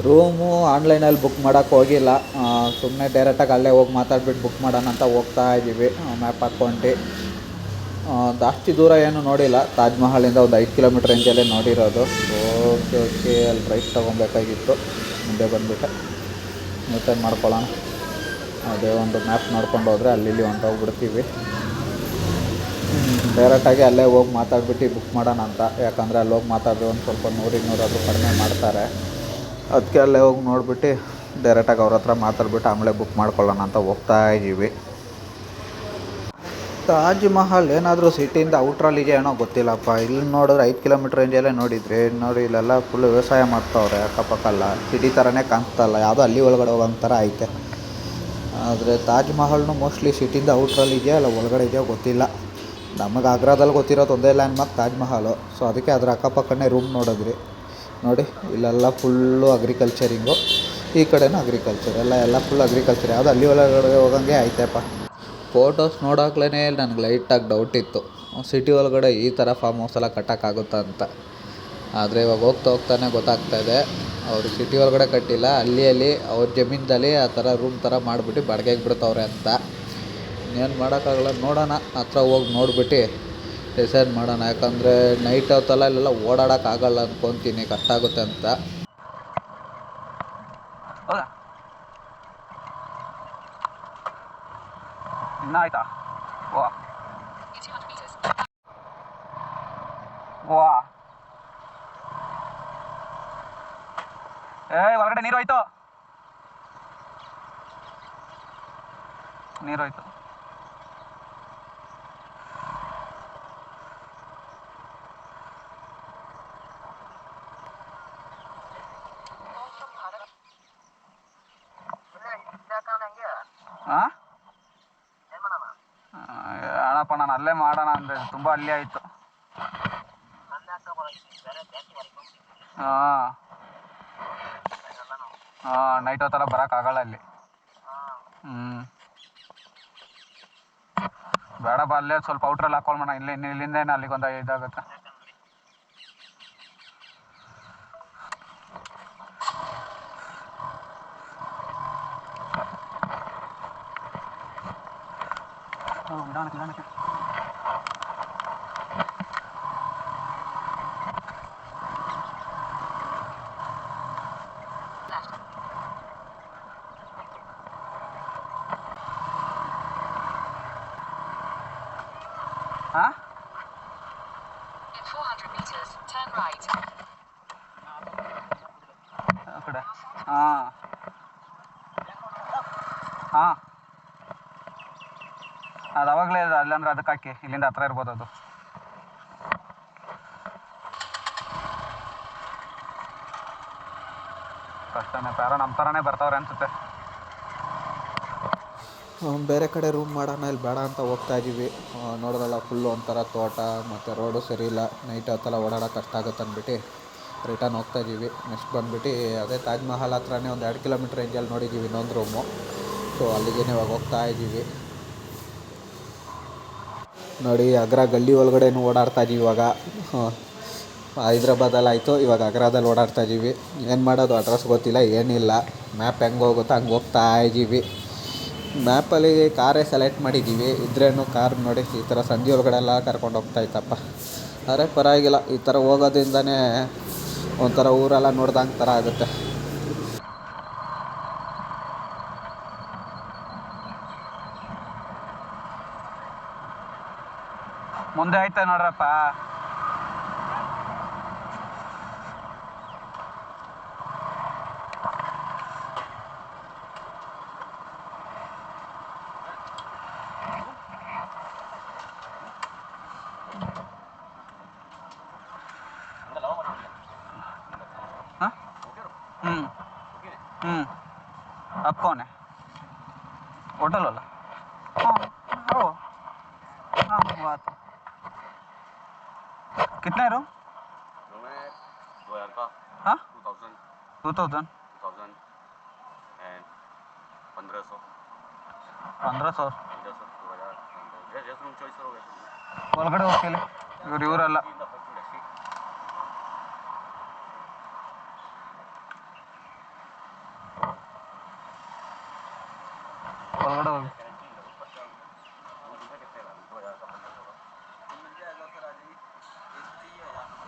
Room ಆನ್ಲೈನಲ್ಲಿ book ಮಾಡೋಕ್ಕೆ ಹೋಗಿಲ್ಲ. ಸುಮ್ಮನೆ ಡೈರೆಕ್ಟಾಗಿ ಅಲ್ಲೇ ಹೋಗಿ ಮಾತಾಡ್ಬಿಟ್ಟು ಬುಕ್ ಮಾಡೋಣ ಅಂತ ಹೋಗ್ತಾ ಇದ್ದೀವಿ ಮ್ಯಾಪ್ ಹಾಕ್ಕೊಂಡು. ಜಾಸ್ತಿ ದೂರ ಏನು ನೋಡಿಲ್ಲ, ತಾಜ್ ಮಹಲಿಂದ ಒಂದು 5 ಕಿಲೋಮೀಟ್ರ್ ರೇಂಜಲ್ಲೇ ನೋಡಿರೋದು. ಓಕೆ ಅಲ್ಲಿ ರೈಟ್ ತೊಗೊಬೇಕಾಗಿತ್ತು, ಮುಂದೆ ಬಂದುಬಿಟ್ಟೆ. ಯೂಟರ್ನ್ ಮಾಡ್ಕೊಳ್ಳೋಣ. ಅದೇ ಒಂದು ಮ್ಯಾಪ್ ನೋಡ್ಕೊಂಡು ಹೋದರೆ ಅಲ್ಲಿ ಹೊಂಟೋಗ್ಬಿಡ್ತೀವಿ. ಡೈರೆಕ್ಟಾಗಿ ಅಲ್ಲೇ ಹೋಗಿ ಮಾತಾಡ್ಬಿಟ್ಟು ಬುಕ್ ಮಾಡೋಣ ಅಂತ. ಯಾಕಂದರೆ ಅಲ್ಲಿ ಹೋಗಿ ಮಾತಾಡಿದ್ರೆ ಒಂದು ಸ್ವಲ್ಪ 100-200 ಕಡಿಮೆ ಮಾಡ್ತಾರೆ. ಅದಕ್ಕೆ ಅಲ್ಲೇ ಹೋಗಿ ನೋಡಿಬಿಟ್ಟು ಡೈರೆಕ್ಟಾಗಿ ಅವ್ರ ಹತ್ರ ಮಾತಾಡ್ಬಿಟ್ಟು ಆಮೇಲೆ ಬುಕ್ ಮಾಡ್ಕೊಳ್ಳೋಣ ಅಂತ ಹೋಗ್ತಾ ಇದ್ದೀವಿ. ತಾಜ್ ಮಹಲ್ ಏನಾದರೂ ಸಿಟಿಯಿಂದ ಔಟ್ರಲ್ಲಿಗೆ ಏನೋ ಗೊತ್ತಿಲ್ಲಪ್ಪ. ಇಲ್ಲಿ ನೋಡಿದ್ರೆ 5 ಕಿಲೋಮೀಟ್ರ್ ರೇಂಜಲ್ಲೇ ನೋಡಿದ್ರಿ. ನೋಡಿ ಇಲ್ಲೆಲ್ಲ ಫುಲ್ಲು ವ್ಯವಸಾಯ ಮಾಡ್ತಾವ್ರೆ ಅಕ್ಕಪಕ್ಕಲ್ಲ. ಸಿಟಿ ಥರನೇ ಕಾಣಿಸ್ತಲ್ಲ, ಯಾವುದೋ ಅಲ್ಲಿ ಒಳಗಡೆ ಹೋಗೋಂಥ ಥರ ಐತೆ. ಆದರೆ ತಾಜ್ ಮಹಲ್ನು ಮೋಸ್ಟ್ಲಿ ಸಿಟಿಯಿಂದ ಔಟ್ರಲ್ಲಿ ಇದೆಯಾ ಅಲ್ಲ ಒಳಗಡೆ ಇದೆಯೋ ಗೊತ್ತಿಲ್ಲ. ನಮಗೆ ಆಗ್ರಾದಲ್ಲಿ ಗೊತ್ತಿರೋದು ಒಂದೇ ಲ್ಯಾಂಡ್ಮಾರ್ಕ್ ತಾಜ್ ಮಹಲು. ಸೊ ಅದಕ್ಕೆ ಅದರ ಅಕ್ಕಪಕ್ಕನೇ ರೂಮ್ ನೋಡಿದ್ರಿ. ನೋಡಿ ಇಲ್ಲೆಲ್ಲ ಫುಲ್ಲು ಅಗ್ರಿಕಲ್ಚರಿಂಗು, ಈ ಕಡೆನೂ ಅಗ್ರಿಕಲ್ಚರ್, ಎಲ್ಲ ಫುಲ್ ಅಗ್ರಿಕಲ್ಚರ್. ಯಾವುದೋ ಅಲ್ಲಿ ಒಳಗಡೆ ಹೋಗೋಂಗೆ ಐತೆಪ್ಪ. ಫೋಟೋಸ್ ನೋಡೋಕ್ಲೇ ನನಗೆ ಲೈಟಾಗಿ ಡೌಟ್ ಇತ್ತು, ಸಿಟಿ ಒಳಗಡೆ ಈ ಥರ ಫಾರ್ಮ್ ಹೌಸ್ ಎಲ್ಲ ಕಟ್ಟೋಕ್ಕಾಗುತ್ತಾ ಅಂತ. ಆದರೆ ಇವಾಗ ಹೋಗ್ತಾನೆ ಗೊತ್ತಾಗ್ತಾಯಿದೆ, ಅವರು ಸಿಟಿ ಒಳಗಡೆ ಕಟ್ಟಿಲ್ಲ, ಅಲ್ಲಿ ಅವ್ರ ಜಮೀನಲ್ಲಿ ಆ ಥರ ರೂಮ್ ಥರ ಮಾಡಿಬಿಟ್ಟು ಬಾಡಿಗೆಗೆ ಬಿಡ್ತವ್ರೆ ಅಂತ. ಇನ್ನೇನು ಮಾಡೋಕ್ಕಾಗಲ್ಲ, ನೋಡೋಣ ಹತ್ರ ಹೋಗಿ ನೋಡ್ಬಿಟ್ಟು ಡಿಸೈಡ್ ಮಾಡೋಣ. ಯಾಕಂದರೆ ನೈಟ್ ಹೊತ್ತಲ್ಲ ಇಲ್ಲೆಲ್ಲ ಓಡಾಡೋಕ್ಕಾಗಲ್ಲ ಅಂದ್ಕೊತೀನಿ, ಕಷ್ಟ ಆಗುತ್ತೆ ಅಂತ. ಇನ್ನ ಆಯ್ತಾ? ವಾ ಹೊರಗಡೆ ನೀರೋಯ್ತು. ಅಣ್ಣಪ್ಪ ನಾನು ಅಲ್ಲೇ ಮಾಡೋಣ ಅಂದರೆ ತುಂಬ ಅಲ್ಲಿ ಆಯಿತು. ನೈಟ್ ಹೊತ್ತೆಲ್ಲ ಬರೋಕ್ಕಾಗಲ್ಲ ಅಲ್ಲಿ. ಬೇಡ ಬಾ, ಅಲ್ಲೇ ಸ್ವಲ್ಪ ಔಟ್ರಲ್ಲಿ ಹಾಕೊಳ್ಳೋಣ. ಇಲ್ಲಿಂದೇನೆ ಅಲ್ಲಿಗೊಂದು ಇದಾಗುತ್ತೆ. ಕಡೆ ಅದು ಅವಾಗಲೇ ಅಲ್ಲಂದ್ರೆ ಅದಕ್ಕೆ ಹಾಕಿ, ಇಲ್ಲಿಂದ ಹತ್ರ ಇರ್ಬೋದು ಅದು. ಕಷ್ಟನೇ, ಯಾರೋ ನಮ್ಮ ಥರನೇ ಬರ್ತಾವ್ರೆ ಅನ್ಸುತ್ತೆ. ಬೇರೆ ಕಡೆ ರೂಮ್ ಮಾಡೋಣ, ಇಲ್ಲಿ ಬೇಡ ಅಂತ ಹೋಗ್ತಾ ಇದ್ದೀವಿ. ನೋಡೋದಲ್ಲ ಫುಲ್ಲು ಒಂಥರ ತೋಟ, ಮತ್ತು ರೋಡು ಸರಿ ಇಲ್ಲ, ನೈಟ್ ಹೊತ್ತೆಲ್ಲ ಓಡಾಡೋಕೆ ಕಷ್ಟ ಆಗುತ್ತೆ ಅಂದ್ಬಿಟ್ಟು ರಿಟರ್ನ್ ಹೋಗ್ತಾ ಇದ್ದೀವಿ. ನೆಕ್ಸ್ಟ್ ಬಂದುಬಿಟ್ಟು ಅದೇ ತಾಜ್ ಮಹಲ್ ಹತ್ರನೇ ಒಂದು 2 ಕಿಲೋಮೀಟ್ರ್ ರೇಂಜಲ್ಲಿ ನೋಡಿದ್ದೀವಿ ಇನ್ನೊಂದು ರೂಮು. ಸೊ ಅಲ್ಲಿಗೆ ಇವಾಗ ಹೋಗ್ತಾ ಇದ್ದೀವಿ. ನೋಡಿ ಅಗ್ರ ಗಲ್ಲಿ ಒಳಗಡೆನೂ ಓಡಾಡ್ತಾ ಇದ್ದೀವಿ ಇವಾಗ. ಹೈದ್ರಾಬಾದಲ್ಲಿ ಆಯಿತು, ಇವಾಗ ಅಗ್ರಾದಲ್ಲಿ ಓಡಾಡ್ತಾ ಇದ್ದೀವಿ. ಏನು ಮಾಡೋದು, ಅಡ್ರೆಸ್ ಗೊತ್ತಿಲ್ಲ, ಏನಿಲ್ಲ. ಮ್ಯಾಪ್ ಹೆಂಗೆ ಹೋಗುತ್ತೋ ಹಂಗೆ ಹೋಗ್ತಾ ಇದ್ದೀವಿ. ಮ್ಯಾಪಲ್ಲಿ ಕಾರೇ ಸೆಲೆಕ್ಟ್ ಮಾಡಿದ್ದೀವಿ. ಇದ್ರೇನು ಕಾರ್ ನೋಡಿ ಈ ಥರ ಸಂಜೆ ಒಳಗಡೆ ಎಲ್ಲ ಕರ್ಕೊಂಡು ಹೋಗ್ತಾಯಿತ್ತಪ್ಪ. ಆದರೆ ಪರವಾಗಿಲ್ಲ, ಈ ಥರ ಹೋಗೋದ್ರಿಂದನೇ ಒಂಥರ ಊರೆಲ್ಲ ನೋಡ್ದಂಗೆ ಥರ ಆಗುತ್ತೆ. ಮುಂದೆ ಆಯ್ತಾ ನೋಡ್ರಪ್ಪ. अब कौन है? होटल वाला? हाँ बात। कितना है रूम? 2000 का। हाँ 2000 and 1500 1500 जैसे रूम चॉइस करोगे ಒಳಗಡೆ ಹೋಗ್ತಿಲ್ಲ ಇವರೆಲ್ಲ.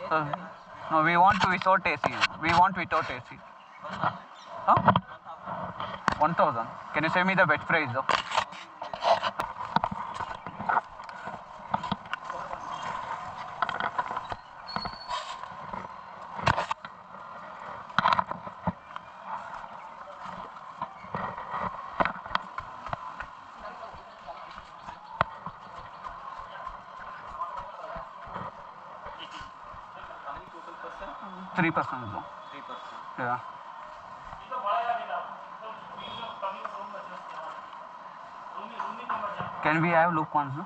No, we want without AC. We want without AC. Huh? 1,000. Can you send me the bed price though? How many total person? 3% though. 3%. Yeah. Can we have look ones? No?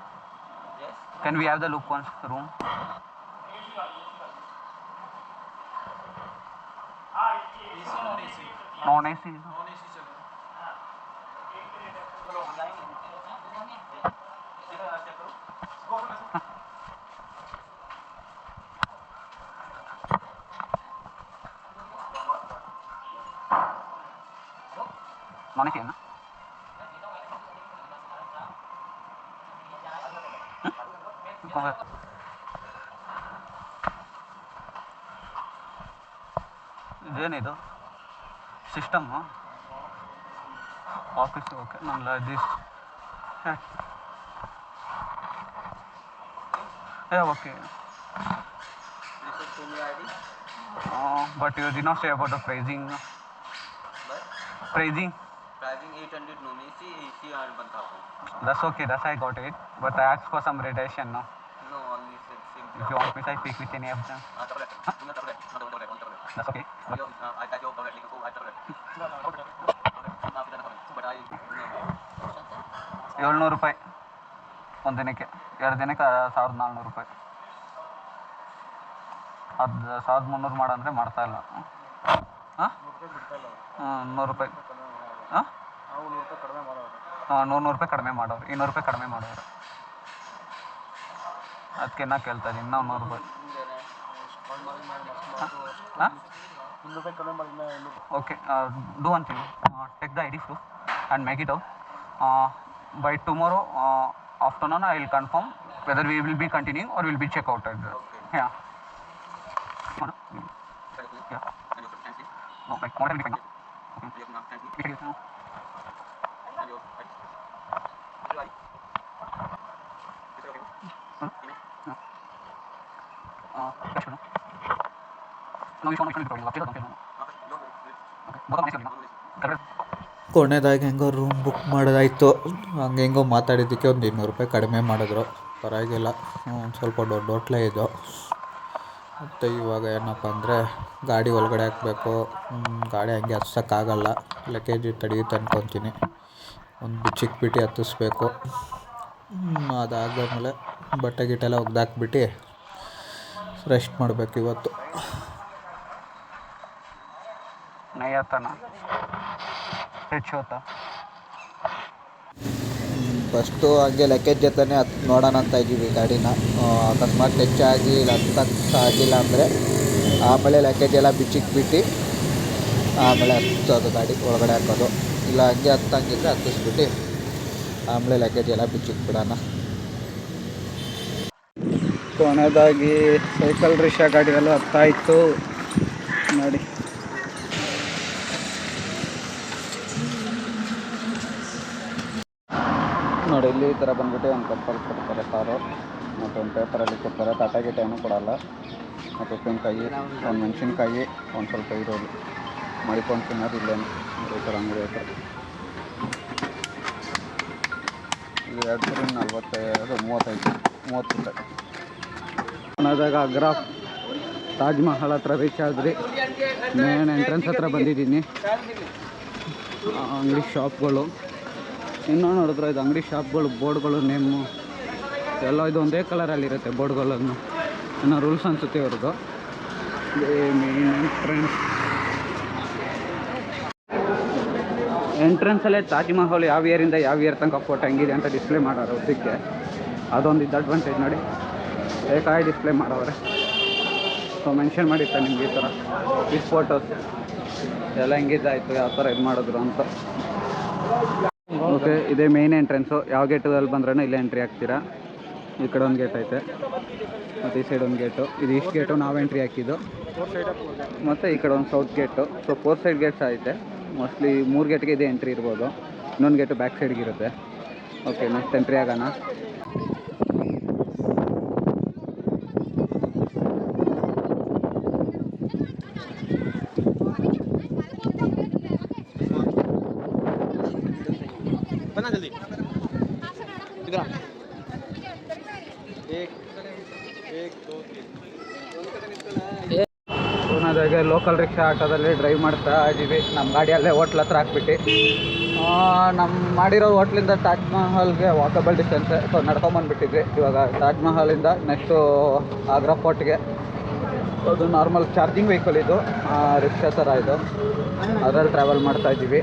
Yes. Can we have the look ones room? Non AC. Non AC ना? ಇದೇನಿದು system office okay ನನ್ನ this okay This is Sony ID. But you did not say about the pricing But pricing pricing 800 non AC, AC and 1000. that's okay that I got it but I asked for some reduction no No, only same. if you want me to speak with any of them that's okay I got your product. So I got but I 700 ರೂಪಾಯಿ ಒಂದು ದಿನಕ್ಕೆ 2 ದಿನಕ್ಕೆ 1400 ರೂಪಾಯಿ ಅದು 1300 ಮಾಡಂದರೆ ಮಾಡ್ತಾ ಇಲ್ಲ ಹಾಂ 100 ರೂಪಾಯಿ ಹಾಂ 100 ರೂಪಾಯಿ ಕಡಿಮೆ ಮಾಡೋರು 200 ರೂಪಾಯಿ ಕಡಿಮೆ ಮಾಡೋರು ಅದಕ್ಕೆ ನಾ ಕೇಳ್ತಾ ಇದ್ದೀನಿ ನಾವು 100 ರೂಪಾಯಿ ಹಾಂ okay do one thing take the I D proof and make it out by tomorrow afternoon I will confirm whether we will be continuing or will be check out at the yeah yeah no like what will be fine okay no we should ಕೊನೆದಾಗಿ ಹೆಂಗೋ room book ಮಾಡೋದಾಯಿತು. ಹಂಗೆ ಹೆಂಗೋ ಮಾತಾಡಿದ್ದಕ್ಕೆ ಒಂದು 200 ರೂಪಾಯಿ ಕಡಿಮೆ ಮಾಡಿದ್ರು, ಪರವಾಗಿಲ್ಲ. ಒಂದು ಸ್ವಲ್ಪ ದೊಡ್ಡ ಹೋಟ್ಲೇ ಇದು. ಮತ್ತು ಇವಾಗ ಏನಪ್ಪ ಅಂದರೆ ಗಾಡಿ ಒಳಗಡೆ ಹಾಕಬೇಕು. ಗಾಡಿ ಹಂಗೆ ಹತ್ಸೋಕ್ಕಾಗಲ್ಲ, ಲಗೇಜ್ ತಡೆಯುತ್ತೆ ಅಂದ್ಕೊತೀನಿ. ಒಂದು ಬಿಚ್ಚಿಕ್ಬಿಟ್ಟು ಹತ್ತಿಸ್ಬೇಕು. ಅದಾದಮೇಲೆ ಬಟ್ಟೆ ಗಿಟ್ಟೆಲ್ಲ ಒಗ್ದಾಕ್ಬಿಟ್ಟು ರೆಸ್ಟ್ ಮಾಡಬೇಕು ಇವತ್ತು. ಫಸ್ಟು ಹಂಗೆ ಲಗೇಜ್ ಜೊತೆನೇ ನೋಡೋಣ ಅಂತ ಇದ್ದೀವಿ ಗಾಡಿನ. ಅಕಸ್ಮಾತ್ ಹೆಚ್ಚಾಗಿ ಇಲ್ಲ ಹತ್ತಕ್ಕಾಗಿಲ್ಲ ಅಂದರೆ ಆಮೇಲೆ ಲಗೇಜ್ ಎಲ್ಲ ಬಿಚ್ಚಿಕ್ಬಿಟ್ಟು ಆಮೇಲೆ ಹತ್ತೋದು, ಗಾಡಿ ಒಳಗಡೆ ಹಾಕೋದು. ಇಲ್ಲ ಹಂಗೆ ಹತ್ತಂಗಿದ್ರೆ ಹತ್ತಿಸ್ಬಿಟ್ಟು ಆಮೇಲೆ ಲಗೇಜ್ ಎಲ್ಲ ಬಿಚ್ಚಿಕ್ಬಿಡೋಣ. ಕೊನೆಯದಾಗಿ ಸೈಕಲ್ ರಿಕ್ಷಾ ಗಾಡಿಯೆಲ್ಲ ಹತ್ತಾಯಿತು ನೋಡಿ. ನೋಡಿ ಇಲ್ಲಿ ಈ ಥರ ಬಂದ್ಬಿಟ್ಟು ಒಂದು ಕಪ್ಪಲ್ಲಿ ಕೊಡ್ತಾರೆ ಸಾರು, ಮತ್ತು ಒಂದು ಪೇಪರಲ್ಲಿ ಕೊಡ್ತಾರೆ. ತಟ್ಟೆ ಗಿಟ್ಟೆ ಏನೂ ಕೊಡೋಲ್ಲ. ಮತ್ತು ಉಪ್ಪಿನಕಾಯಿ, ಒಂದು ಮೆಣಸಿನ್ಕಾಯಿ, ಒಂದು ಸ್ವಲ್ಪ ಈರುಳ್ಳಿ ಮಡಿಕೊಂಡು ತಿನ್ನೋದು ಇಲ್ಲೇನು ಈ ಥರ ಅಂಗಡಿ ಐತೆ. ಇದು 240 ರೂಪಾಯಿ. ಕೊನೆಯದಾಗ ಅಗ್ರಾ ತಾಜ್ ಮಹಲ್ ಹತ್ರ ರೀಚ್ ಆದ್ರಿ. ಮೇನ್ ಎಂಟ್ರೆನ್ಸ್ ಹತ್ರ ಬಂದಿದ್ದೀನಿ. ಅಂಗಡಿ ಶಾಪ್ಗಳು ಇನ್ನೂ ನೋಡಿದ್ರೆ ಇದು ಅಂಗಡಿ ಶಾಪ್ಗಳು ಬೋರ್ಡ್ಗಳು ನೇಮು ಎಲ್ಲ ಇದು ಒಂದೇ ಕಲರಲ್ಲಿರುತ್ತೆ ಬೋರ್ಡ್ಗಳನ್ನು. ಇನ್ನೂ ರೂಲ್ಸ್ ಅನಿಸುತ್ತೆ ಇವ್ರದ್ದು. ಎಂಟ್ರೆನ್ಸಲ್ಲೇ ತಾಜ್ ಮಹಲ್ ಯಾವ ಇಯರಿಂದ ಯಾವ ಇಯರ್ ತನಕ ಫೋಟೋ ಹೆಂಗಿದೆ ಅಂತ ಡಿಸ್ಪ್ಲೇ ಮಾಡೋರು ಉದ್ದಕ್ಕೆ. ಅದೊಂದು ಅಡ್ವಾಂಟೇಜ್ ನೋಡಿ, ಬೇಕಾಗಿ ಡಿಸ್ಪ್ಲೇ ಮಾಡೋರೆ. ಸೊ ಮೆನ್ಷನ್ ಮಾಡಿರ್ತಾರೆ ನಿಮ್ಗೆ ಈ ಥರ ಈ ಫೋಟೋಸ್ ಎಲ್ಲ ಹೆಂಗಿದ್ದಾಯಿತು, ಯಾವ ಥರ ಇದು ಮಾಡಿದ್ರು ಅಂತ. ಓಕೆ, ಇದೇ ಮೇನ್ ಎಂಟ್ರೆನ್ಸು. ಯಾವ ಗೇಟಲ್ಲಿ ಬಂದ್ರೂ ಇಲ್ಲೇ ಎಂಟ್ರಿ ಆಗ್ತೀರಾ. ಈ ಕಡೆ ಒಂದು ಗೇಟ್ ಐತೆ. ಮತ್ತು ಈ ಸೈಡ್ ಒಂದು ಗೇಟು, ಇದು ಈಸ್ಟ್ ಗೇಟು ನಾವು ಎಂಟ್ರಿ ಹಾಕಿದ್ದು, ಮತ್ತು ಈ ಕಡೆ ಒಂದು south gate. So 4 side Gates ಐತೆ. ಮೋಸ್ಟ್ಲಿ 3 ಗೇಟ್ಗೆ ಇದೆ ಎಂಟ್ರಿ ಇರ್ಬೋದು, ಇನ್ನೊಂದು ಗೇಟು ಬ್ಯಾಕ್ ಸೈಡ್ಗೆ ಇರುತ್ತೆ. ಓಕೆ, ನೆಕ್ಸ್ಟ್ ಎಂಟ್ರಿ ಆಗೋಣ. ಅದಾಗೆ ಲೋಕಲ್ ರಿಕ್ಷಾ ಆಟೋದಲ್ಲಿ ಡ್ರೈವ್ ಮಾಡ್ತಾ ಇದ್ದೀವಿ. ನಮ್ಮ ಗಾಡಿಯಲ್ಲೇ ಹೋಟ್ಲ್ ಹತ್ರ ಹಾಕ್ಬಿಟ್ಟು ನಮ್ಮ ಮಾಡಿರೋ ಹೋಟ್ಲಿಂದ ತಾಜ್ ಮಹಲ್ಗೆ ವಾಕಬಲ್ ಡಿಸ್ಟೆನ್ಸೆ. ಸೊ ನಡ್ಕೊಂಬಂದುಬಿಟ್ಟಿದ್ವಿ. ಇವಾಗ ತಾಜ್ ಮಹಲಿಂದ ನೆಕ್ಸ್ಟು ಆಗ್ರಾ ಫೋರ್ಟ್ಗೆ. ಅದು ನಾರ್ಮಲ್ ಚಾರ್ಜಿಂಗ್ ವೆಹಿಕಲ್ ಇದು, ರಿಕ್ಷಾ ಥರ ಇದು, ಅದರಲ್ಲಿ ಟ್ರಾವೆಲ್ ಮಾಡ್ತಾಯಿದ್ದೀವಿ.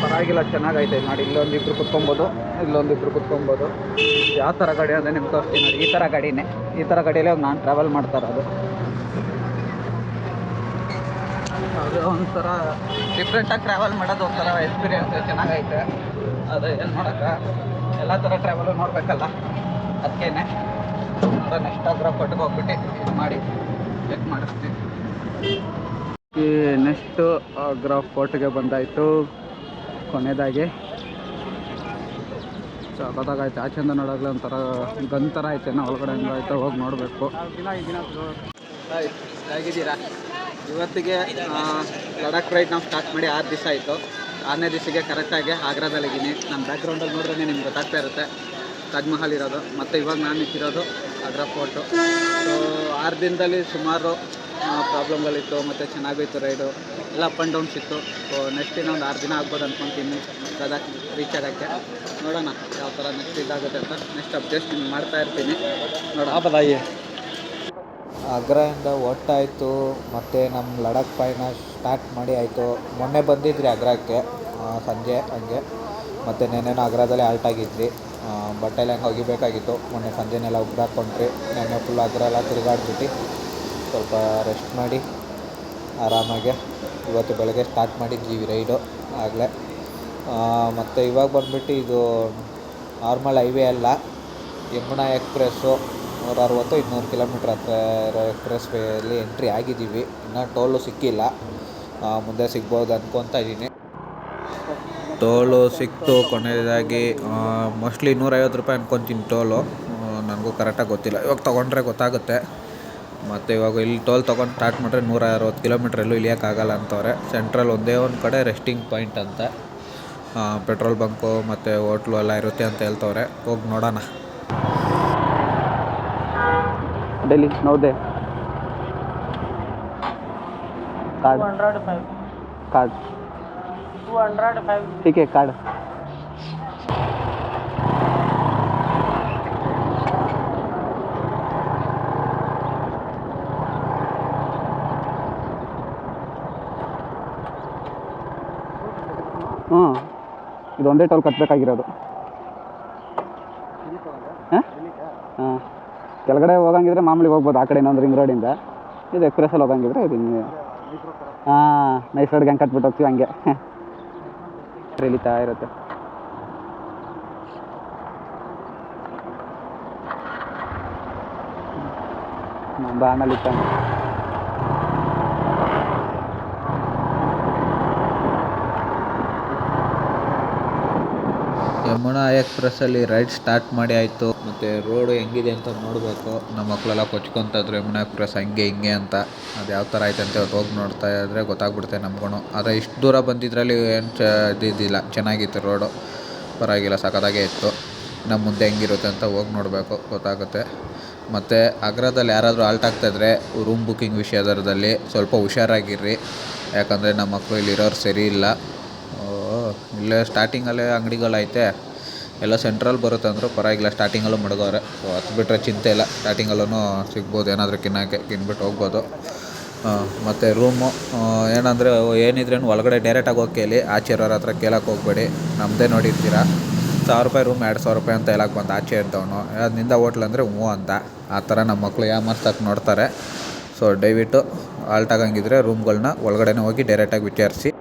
ಪರವಾಗಿಲ್ಲ, ಚೆನ್ನಾಗೈತೆ ನೋಡಿ. ಇಲ್ಲೊಂದಿಬ್ರು ಕುತ್ಕೊಬೋದು, ಇಲ್ಲೊಂದಿಬ್ರು ಕುತ್ಕೊಬೋದು. ಯಾವ ಥರ ಗಾಡಿ ಅಂದರೆ ನಿಮ್ಗೆ ತೋರಿಸ್ತೀನಿ ನೋಡಿ. ಈ ಥರ ಗಾಡಿನೇ, ಈ ಥರ ಗಾಡಿಯಲ್ಲೇ ನಾನು ಟ್ರಾವೆಲ್ ಮಾಡ್ತಾ ಇರೋದು. ಅದು ಒಂಥರ ಡಿಫ್ರೆಂಟಾಗಿ ಟ್ರಾವೆಲ್ ಮಾಡೋದು ಒಂಥರ ಎಕ್ಸ್ಪೀರಿಯೆನ್ಸ್ ಚೆನ್ನಾಗೈತೆ. ಅದು ಏನು ಮಾಡೋಕ್ಕೆ, ಎಲ್ಲ ಥರ ಟ್ರಾವೆಲು ನೋಡಬೇಕಲ್ಲ, ಅದಕ್ಕೇನೆ ನೆಕ್ಸ್ಟ್ ಆಗ್ರಾ ಫೋರ್ಟ್ಗೆ ಹೋಗ್ಬಿಟ್ಟು ಇದು ಮಾಡಿ ಚೆಕ್ ಮಾಡಿಸ್ತೀವಿ. ಈ ನೆಕ್ಸ್ಟು ಆಗ್ರಾ ಫೋರ್ಟ್ಗೆ ಬಂದಾಯಿತು. ಕೊನೆಯದಾಗಿ ಸಖತ್ತಾಗೈತೆ. ಆಚೆಯಿಂದ ನೋಡೋಗ್ಲಿ ಒಂಥರ ಗನ್ ಥರ ಐತೆ. ನಾವು ಒಳಗಡೆ ಹೆಂಗಾಯ್ತು ಹೋಗಿ ನೋಡಬೇಕು. ಹೇಗಿದ್ದೀರಾ? ಇವತ್ತಿಗೆ ಲಡಾಖ್ ರೈಡ್ ನಾವು ಸ್ಟಾರ್ಟ್ ಮಾಡಿ 6 ದಿವಸ ಆಯಿತು. 6ನೇ ದಿವಸಕ್ಕೆ ಕರೆಕ್ಟಾಗಿ ಆಗ್ರಾದಲ್ಲಿದ್ದೀನಿ. ನನ್ನ ಬ್ಯಾಕ್ಗ್ರೌಂಡಲ್ಲಿ ನೋಡಿದ್ರೆ ನಿಮ್ಗೆ ಗೊತ್ತಾಗ್ತಾ ಇರುತ್ತೆ ತಾಜ್ ಮಹಲ್ ಇರೋದು. ಮತ್ತು ಇವಾಗ ನಾನು ನಿಂತಿರೋದು ಆಗ್ರಾ ಫೋರ್ಟು. ಸೊ 6 ದಿನದಲ್ಲಿ ಸುಮಾರು ಪ್ರಾಬ್ಲಮ್ಗಳಿತ್ತು, ಮತ್ತು ಚೆನ್ನಾಗಿತ್ತು ರೈಡು, ಎಲ್ಲ ಅಪ್ ಆ್ಯಂಡ್ ಡೌನ್ಸ್ ಇತ್ತು. ಸೊ ನೆಕ್ಸ್ಟ್ ಇನ್ನೊಂದು 6 ದಿನ ಆಗ್ಬೋದು ಅಂದ್ಕೊತೀನಿ ಲಡಾಖ್ ರೀಚ್ ಆಗೋಕ್ಕೆ. ನೋಡೋಣ ಯಾವ ಥರ ನೆಕ್ಸ್ಟ್ ಇದಾಗುತ್ತೆ ಅಂತ. ನೆಕ್ಸ್ಟ್ ಅಪ್ಡೇಟ್ಸ್ ನಿಮ್ಗೆ ಮಾಡ್ತಾ ಇರ್ತೀನಿ. ನೋಡೋಣ. ಆಗ್ರಾಯಿಂದ ಹೊಟ್ಟಾಯಿತು, ಮತ್ತು ನಮ್ಮ ಲಡಾಖ್ ಪಯಣ ಸ್ಟಾರ್ಟ್ ಮಾಡಿ ಆಯಿತು. ಮೊನ್ನೆ ಬಂದಿದ್ರಿ ಆಗ್ರಾಕ್ಕೆ ಸಂಜೆ ಹಂಗೆ, ಮತ್ತು ನೆನ್ನೆನೂ ಆಗ್ರಾದಲ್ಲೇ ಆಲ್ಟ್ ಆಗಿದ್ರಿ. ಬಟ್ಟೆ ಎಲ್ಲ ಹೆಂಗೆ ಒಗಿಬೇಕಾಗಿತ್ತು. ಮೊನ್ನೆ ಸಂಜೆನೆಲ್ಲ ಒಗ್ದಾಕೊಂಡ್ರಿ. ನೆನ್ನೆ ಫುಲ್ ಆಗ್ರಾ ಎಲ್ಲ ತಿರುಗಾಡ್ಬಿಟ್ಟು ಸ್ವಲ್ಪ ರೆಸ್ಟ್ ಮಾಡಿ ಆರಾಮಾಗೆ ಇವತ್ತು ಬೆಳಗ್ಗೆ ಸ್ಟಾರ್ಟ್ ಮಾಡಿದ್ದೀವಿ ರೈಡು ಆಗಲೇ. ಮತ್ತು ಇವಾಗ ಬಂದುಬಿಟ್ಟು ಇದು ನಾರ್ಮಲ್ ಹೈವೇ ಅಲ್ಲ, ಯಮುನಾ ಎಕ್ಸ್ಪ್ರೆಸ್ಸು 160-200 ಕಿಲೋಮೀಟ್ರ್ ಹತ್ರ ಇರೋ ಎಕ್ಸ್ಪ್ರೆಸ್ ವೇಯಲ್ಲಿ ಎಂಟ್ರಿ ಆಗಿದ್ದೀವಿ. ಇನ್ನೂ ಟೋಲು ಸಿಕ್ಕಿಲ್ಲ, ಮುಂದೆ ಸಿಗ್ಬೋದು ಅಂದ್ಕೊತಾ ಇದ್ದೀನಿ. ಟೋಲು ಸಿಕ್ತು ಕೊನೆಯದಾಗಿ. ಮೋಸ್ಟ್ಲಿ 150 ರೂಪಾಯಿ ಅಂದ್ಕೊತೀನಿ ಟೋಲು, ನನಗೂ ಕರೆಕ್ಟಾಗಿ ಗೊತ್ತಿಲ್ಲ. ಇವಾಗ ತೊಗೊಂಡ್ರೆ ಗೊತ್ತಾಗುತ್ತೆ. ಮತ್ತು ಇವಾಗ ಇಲ್ಲಿ ಟೋಲ್ ತೊಗೊಂಡು ಸ್ಟಾರ್ಟ್ ಮಾಡಿದ್ರೆ 160 ಕಿಲೋಮೀಟ್ರ್ ಎಲ್ಲೂ ಇಳಿಯೋಕ್ಕಾಗಲ್ಲ ಅಂತವ್ರೆ. ಸೆಂಟ್ರಲ್ ಒಂದೇ ಒಂದು ಕಡೆ ರೆಸ್ಟಿಂಗ್ ಪಾಯಿಂಟ್ ಅಂತ, ಪೆಟ್ರೋಲ್ ಬಂಕು ಮತ್ತು ಹೋಟ್ಲು ಎಲ್ಲ ಇರುತ್ತೆ ಅಂತ ಹೇಳ್ತವ್ರೆ. ಹೋಗಿ ನೋಡೋಣ. ಡೆಲ್ಲಿ ನೌದೆ कार्ड 205 कार्ड 205 ठीक है कार्ड. ಹಾಂ, ಇದು ಒಂದೇ ಟೋಲ್ ಕಟ್ಟಬೇಕಾಗಿರೋದು. ಹಾಂ ಹಾಂ, ಕೆಳಗಡೆ ಹೋಗಂಗಿದ್ರೆ ಮಾಮೂಲಿ ಹೋಗ್ಬೋದು. ಆ ಕಡೆ ಇನ್ನೊಂದು ರಿಂಗ್ ರೋಡಿಂದ. ಇದು ಎಕ್ಸ್ಪ್ರೆಸ್ಸಲ್ಲಿ ಹೋಗಂಗಿದ್ರೆ ಇದು ಹಿಂಗೆ. ಹಾಂ, ನೈಸ್ ರೋಡ್ಗೆ ಹೆಂಗೆ ಕಟ್ಬಿಟ್ಟು ಹೋಗ್ತೀವಿ ಹಂಗೆ ಇಳಿತಾ ಇರುತ್ತೆ. ಬಾನಲ್ಲಿ ಇತ್ತ ಯಮುನಾ ಎಕ್ಸ್ಪ್ರೆಸ್ಸಲ್ಲಿ ರೈಡ್ ಸ್ಟಾರ್ಟ್ ಮಾಡಿ ಆಯಿತು. ಮತ್ತು ರೋಡು ಹೆಂಗಿದೆ ಅಂತ ನೋಡಬೇಕು. ನಮ್ಮ ಮಕ್ಕಳೆಲ್ಲ ಕೊಚ್ಕೊತಿದ್ರು ಯಮುನಾ ಎಕ್ಸ್ಪ್ರೆಸ್ ಹಂಗೆ ಹಿಂಗೆ ಅಂತ. ಅದು ಯಾವ ಥರ ಐತೆ ಅಂತ ಇವತ್ತು ಹೋಗಿ ನೋಡ್ತಾ ಇದ್ದರೆ ಗೊತ್ತಾಗ್ಬಿಡುತ್ತೆ ನಮ್ಗೂ. ಆದರೆ ಇಷ್ಟು ದೂರ ಬಂದಿದ್ರಲ್ಲಿ ಏನು ಇದ್ದಿದ್ದಿಲ್ಲ, ಚೆನ್ನಾಗಿತ್ತು ರೋಡು, ಪರವಾಗಿಲ್ಲ, ಸಖತ್ತಾಗೇ ಇತ್ತು. ನಮ್ಮ ಮುಂದೆ ಹೆಂಗಿರುತ್ತೆ ಅಂತ ಹೋಗಿ ನೋಡಬೇಕು, ಗೊತ್ತಾಗುತ್ತೆ. ಮತ್ತು ಆಗ್ರಾದಲ್ಲಿ ಯಾರಾದರೂ ಆಲ್ಟ್ ಆಗ್ತಾಯಿದ್ರೆ ರೂಮ್ ಬುಕ್ಕಿಂಗ್ ವಿಷಯದಲ್ಲಿ ಸ್ವಲ್ಪ ಹುಷಾರಾಗಿರ್ರಿ. ಯಾಕಂದರೆ ನಮ್ಮ ಮಕ್ಕಳು ಇಲ್ಲಿರೋರು ಸರಿ ಇಲ್ಲ. ಇಲ್ಲೇ ಸ್ಟಾರ್ಟಿಂಗಲ್ಲೇ ಅಂಗಡಿಗಳೈತೆ, ಎಲ್ಲ ಸೆಂಟ್ರಲ್ ಬರುತ್ತೆ ಅಂದರು, ಪರವಾಗಿಲ್ಲ, ಸ್ಟಾರ್ಟಿಂಗಲ್ಲೂ ಮಡಗವ್ರೆ. ಸೊ ಅದು ಬಿಟ್ಟರೆ ಚಿಂತೆ ಇಲ್ಲ, ಸ್ಟಾರ್ಟಿಂಗಲ್ಲೂ ಸಿಗ್ಬೋದು, ಏನಾದರೂ ತಿನ್ಬಿಟ್ಟು ಹೋಗ್ಬೋದು. ಮತ್ತು ರೂಮು ಏನಂದರೆ ಏನಿದ್ರೇನು ಒಳಗಡೆ ಡೈರೆಕ್ಟಾಗಿ ಹೋಗಿ ಕೇಳಿ, ಆಚೆ ಇರೋರ ಹತ್ರ ಕೇಳಕ್ಕೆ ಹೋಗಬೇಡಿ. ನಮ್ಮದೇ ನೋಡಿರ್ತೀರ, 1000 ರೂಪಾಯಿ ರೂಮ್ 2000 ರೂಪಾಯಿ ಅಂತ ಹೇಳಕ್ಕೆ ಬಂದು ಆಚೆ ಇರ್ತವನು, ನಿಂದ ಹೋಟ್ಲ್ ಅಂದರೆ ಹ್ಞೂ ಅಂತ. ಆ ಥರ ನಮ್ಮ ಮಕ್ಕಳು ಯಾಮರ್ಸಕ್ಕೆ ನೋಡ್ತಾರೆ. ಸೊ ದಯವಿಟ್ಟು ಆಲ್ಟ್ ಆಗಂಗಿದ್ರೆ ರೂಮ್ಗಳನ್ನ ಒಳಗಡೆ ಹೋಗಿ ಡೈರೆಕ್ಟಾಗಿ ವಿಚಾರಿಸಿ.